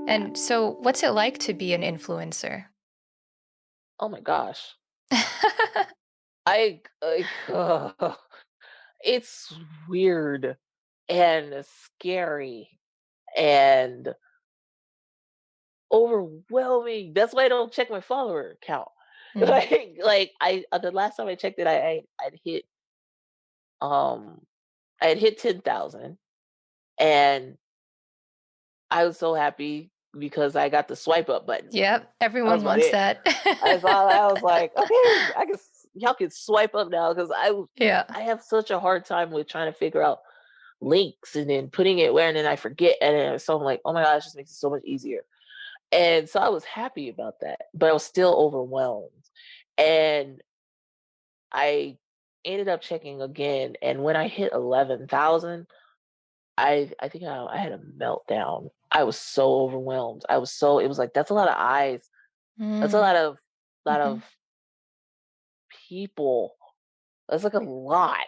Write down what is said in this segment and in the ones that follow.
And so, what's it like to be an influencer? Oh my gosh. I like it's weird and scary and overwhelming. That's why I don't check my follower count. Mm. Like I the last time I checked it, um I had hit 10,000, and I was so happy because I got the swipe up button. Yep, That was everyone about wants it. that. I was like, okay, y'all can swipe up now because Yeah. I have such a hard time with trying to figure out links and then putting it where, and then I forget, and then so I'm like, oh my gosh, this makes it so much easier. And so I was happy about that, but I was still overwhelmed. And I ended up checking again, and when I hit 11,000, I think I had a meltdown. I was so overwhelmed. It was like that's a lot of eyes. That's a Mm. lot Mhm. of people. That's like a lot,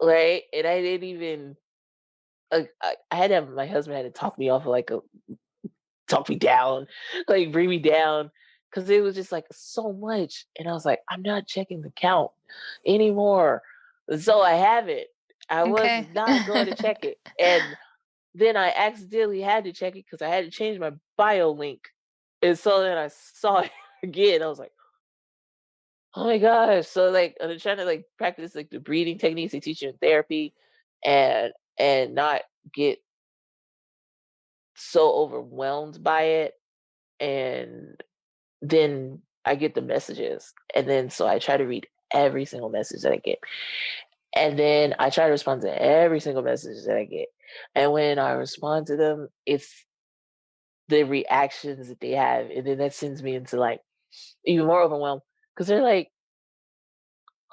right? And I didn't even I had to have my husband had to talk me off of talk me down, like bring me down, because it was just like so much. And I was like, I'm not checking the count anymore. So I haven't. I was Okay. not going to check it. And then I accidentally had to check it because I had to change my bio link. And so then I saw it again. I was like, oh my gosh. So like I'm trying to like practice like the breathing techniques they teach you in therapy and not get so overwhelmed by it. And then I get the messages. And then so I try to read every single message that I get. And then I try to respond to every single message that I get. And when I respond to them, it's the reactions that they have. And then that sends me into like even more overwhelmed because they're like,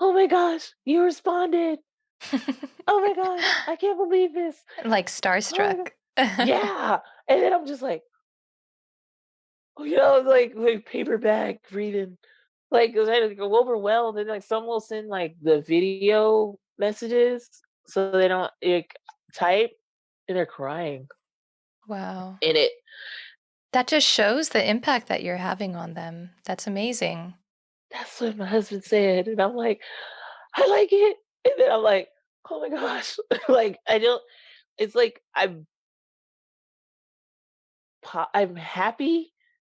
oh my gosh, you responded. Oh my gosh, I can't believe this. Like Oh my God. starstruck. Yeah. And then I'm just like, oh, like paperback reading. Like, 'cause I like, go overwhelmed, and like some will send like the video messages so they don't like type, and they're crying Wow. in it. That just shows the impact that you're having on them. That's amazing. That's what my husband said, and I'm like, I like it, and then I'm like, oh my gosh, like I don't. It's like I'm happy,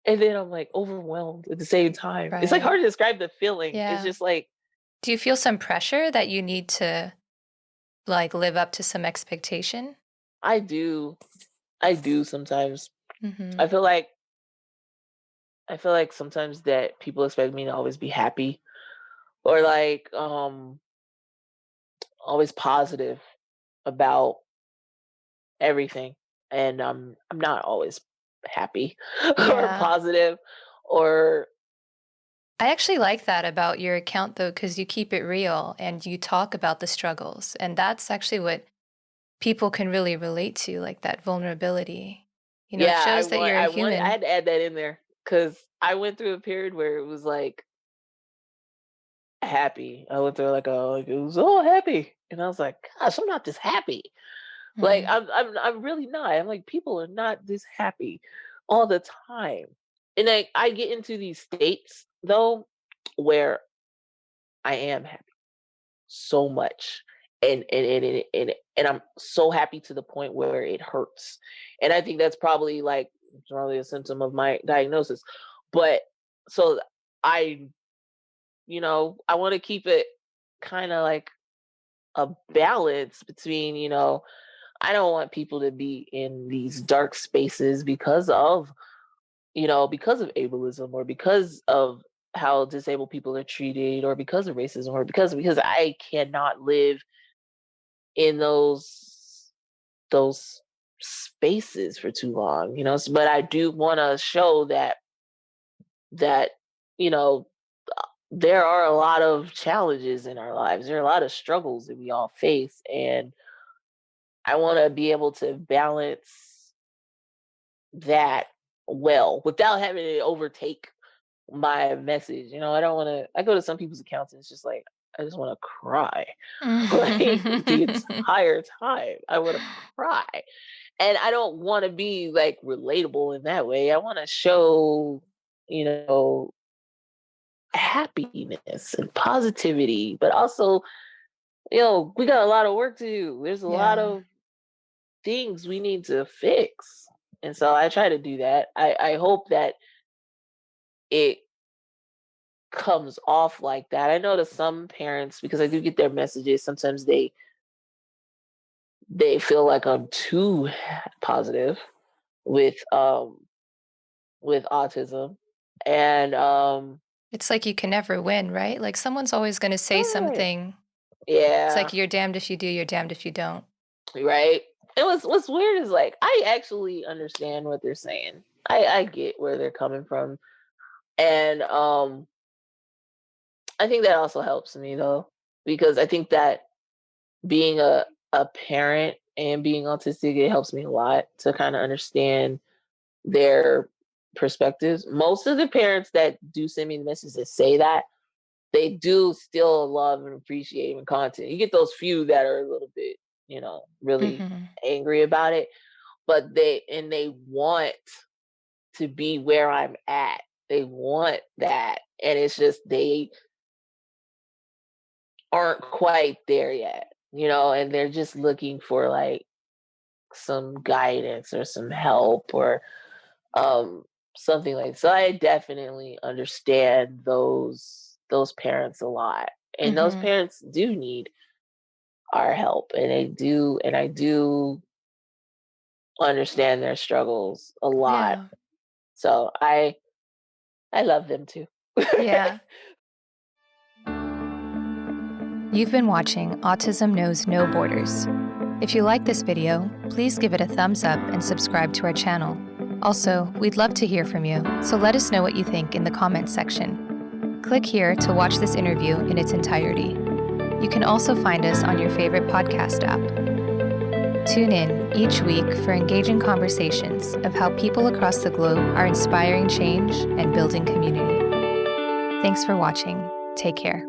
and then I'm like overwhelmed at the same time. It's like Right. hard to describe the feeling. It's Yeah. just like Do you feel some pressure that you need to like live up to some expectation? I do, I do sometimes. Mhm. I feel like I feel like sometimes that people expect me to always be happy or like always positive about everything, and I'm not always happy or Yeah. positive or I actually like that about your account though, because you keep it real and you talk about the struggles. And that's actually what people can really relate to, like that vulnerability. It yeah, shows that you're a I human. had to add that in there because I went through a period where it was like happy. I went through like it was all happy, and I was like, gosh, I'm not this happy. Like Mm. I'm really not. I'm like people are not this happy all the time. And I get into these states though where I am happy so much. And I'm so happy to the point where it hurts. And I think that's probably a symptom of my diagnosis. But so I I want to keep it kind of like a balance between, I don't want people to be in these dark spaces because of ableism or because of how disabled people are treated or because of racism or because I cannot live in those spaces for too long, but I do want to show that you know there are a lot of challenges in our lives. There are a lot of struggles that we all face, and I want to be able to balance that well without having it overtake my message. I don't want to. I go to some people's accounts and it's just like I just want to cry. Like the entire time, I want to cry. And I don't want to be like relatable in that way. I want to show, you know, happiness and positivity, but also, we got a lot of work to do. There's a lot Yeah. of things we need to fix. And so I try to do that. I hope that it comes off like that. I know to some parents, because I do get their messages, sometimes they feel like I'm too positive with with autism. And It's like you can never win, right? Like someone's always going to say right. something. It's Yeah, like you're damned if you do, you're damned if you don't. right. And what's weird is like I actually understand what they're saying. I get where they're coming from. And I think that also helps me though, because I think that being a parent and being autistic, it helps me a lot to kind of understand their perspectives. Most of the parents that do send me the messages that say that, they do still love and appreciate my content. You get those few that are a little bit, really Hmm. angry about it, but they want to be where I'm at. They want that. And it's just they aren't quite there yet, and they're just looking for like some guidance or some help or um something like so I definitely understand those parents a lot. And those Hmm. parents do need our help, and I do understand their struggles a lot. Yeah. So I love them too. Yeah. You've been watching Autism Knows No Borders. If you like this video, please give it a thumbs up and subscribe to our channel. Also, we'd love to hear from you, so let us know what you think in the comments section. Click here to watch this interview in its entirety. You can also find us on your favorite podcast app. Tune in each week for engaging conversations of how people across the globe are inspiring change and building community. Thanks for watching. Take care.